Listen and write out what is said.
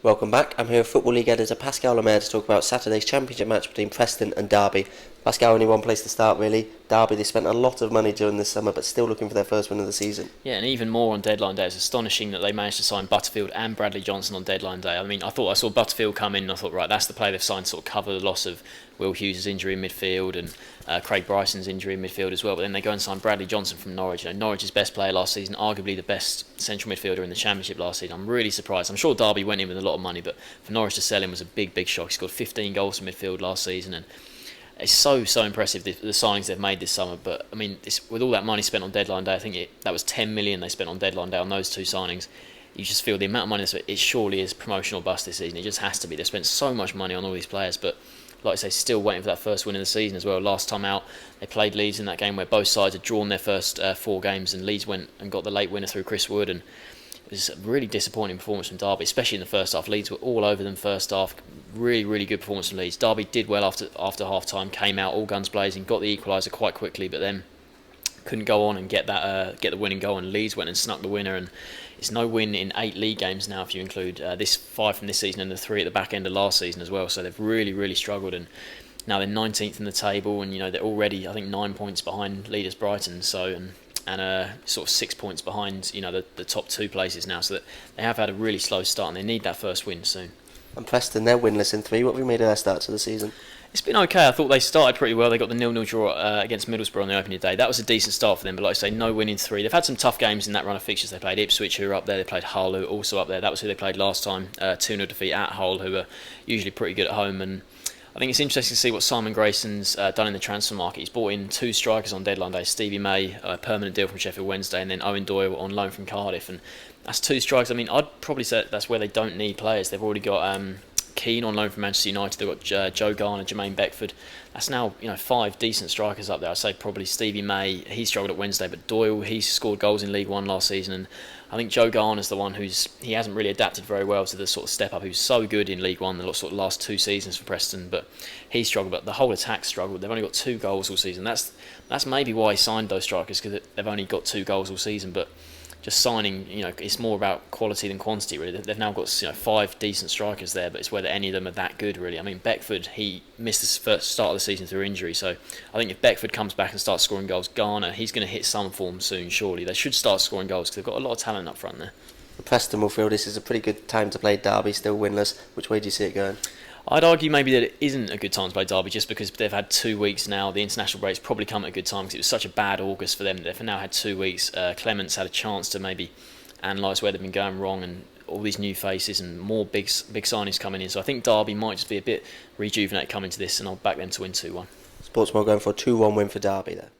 Welcome back. I'm here with Football League editor Pascal Lemaire to talk about Saturday's championship match between Preston and Derby. Pascal, only one place to start really. Derby, they spent a lot of money during this summer but still looking for their first win of the season. Yeah, and even more on deadline day. It's astonishing that they managed to sign Butterfield and Bradley Johnson on deadline day. I mean, I thought I saw Butterfield come in and I thought, right, that's the player they've signed to sort of cover the loss of Will Hughes' injury in midfield and Craig Bryson's injury in midfield as well. But then they go and sign Bradley Johnson from Norwich. Norwich's best player last season, arguably the best central midfielder in the Championship last season. I'm really surprised. I'm sure Derby went in with a lot of money, but for Norwich to sell him was a big shock. He scored 15 goals from midfield last season, and it's so impressive the signings they've made this summer. But I mean, with all that money spent on deadline day, I think that was 10 million they spent on deadline day on those two signings. You just feel the amount of money it surely is promotional bust this season. It just has to be. They've spent so much money on all these players, but like I say, still waiting for that first win of the season as well. Last time out, they played Leeds in that game where both sides had drawn their first 4 games, and Leeds went and got the late winner through Chris Wood, and it was a really disappointing performance from Derby, especially in the first half. Leeds were all over them first half. Really good performance from Leeds. Derby did well after half time, came out all guns blazing, got the equaliser quite quickly, but then couldn't go on and get the winning goal. And Leeds went and snuck the winner, and it's no win in 8 league games now if you include this 5 from this season and the 3 at the back end of last season as well. So they've really struggled, and now they're 19th in the table, and they're already I think 9 points behind leaders Brighton. So and sort of 6 points behind the top 2 places now. So that they have had a really slow start, and they need that first win soon. And Preston, they're winless in 3. What have we made of their start to the season? It's been okay. I thought they started pretty well. They got the 0-0 draw against Middlesbrough on the opening day. That was a decent start for them, but like I say, no win in 3. They've had some tough games in that run of fixtures. They played Ipswich, who are up there. They played Hull, who are also up there. That was who they played last time. 2-0 defeat at Hull, who are usually pretty good at home. And I think it's interesting to see what Simon Grayson's done in the transfer market. He's brought in 2 strikers on deadline day. Stevie May, a permanent deal from Sheffield Wednesday, and then Owen Doyle on loan from Cardiff. And that's 2 strikers. I mean, I'd probably say that's where they don't need players. They've already got Keane on loan from Manchester United. They've got Joe Garner, Jermaine Beckford. That's now 5 decent strikers up there. I'd say probably Stevie May, he struggled at Wednesday, but Doyle, he scored goals in League One last season, and I think Joe Garner's the one he hasn't really adapted very well to the sort of step up. He was so good in League One the sort of last 2 seasons for Preston, but he struggled. But the whole attack struggled. They've only got 2 goals all season. That's maybe why he signed those strikers, because they've only got 2 goals all season, but just signing, it's more about quality than quantity, really. They've now got 5 decent strikers there, but it's whether any of them are that good, really. I mean, Beckford, he missed the first start of the season through injury, so I think if Beckford comes back and starts scoring goals, Garner, he's going to hit some form soon, surely. They should start scoring goals because they've got a lot of talent up front there. Preston will feel this is a pretty good time to play Derby, still winless. Which way do you see it going? I'd argue maybe that it isn't a good time to play Derby just because they've had 2 weeks now. The international break's probably come at a good time because it was such a bad August for them. They've now had 2 weeks. Clement's had a chance to maybe analyse where they've been going wrong, and all these new faces and more big signings coming in. So I think Derby might just be a bit rejuvenated coming to this, and I'll back them to win 2-1. Sportsmore going for a 2-1 win for Derby there.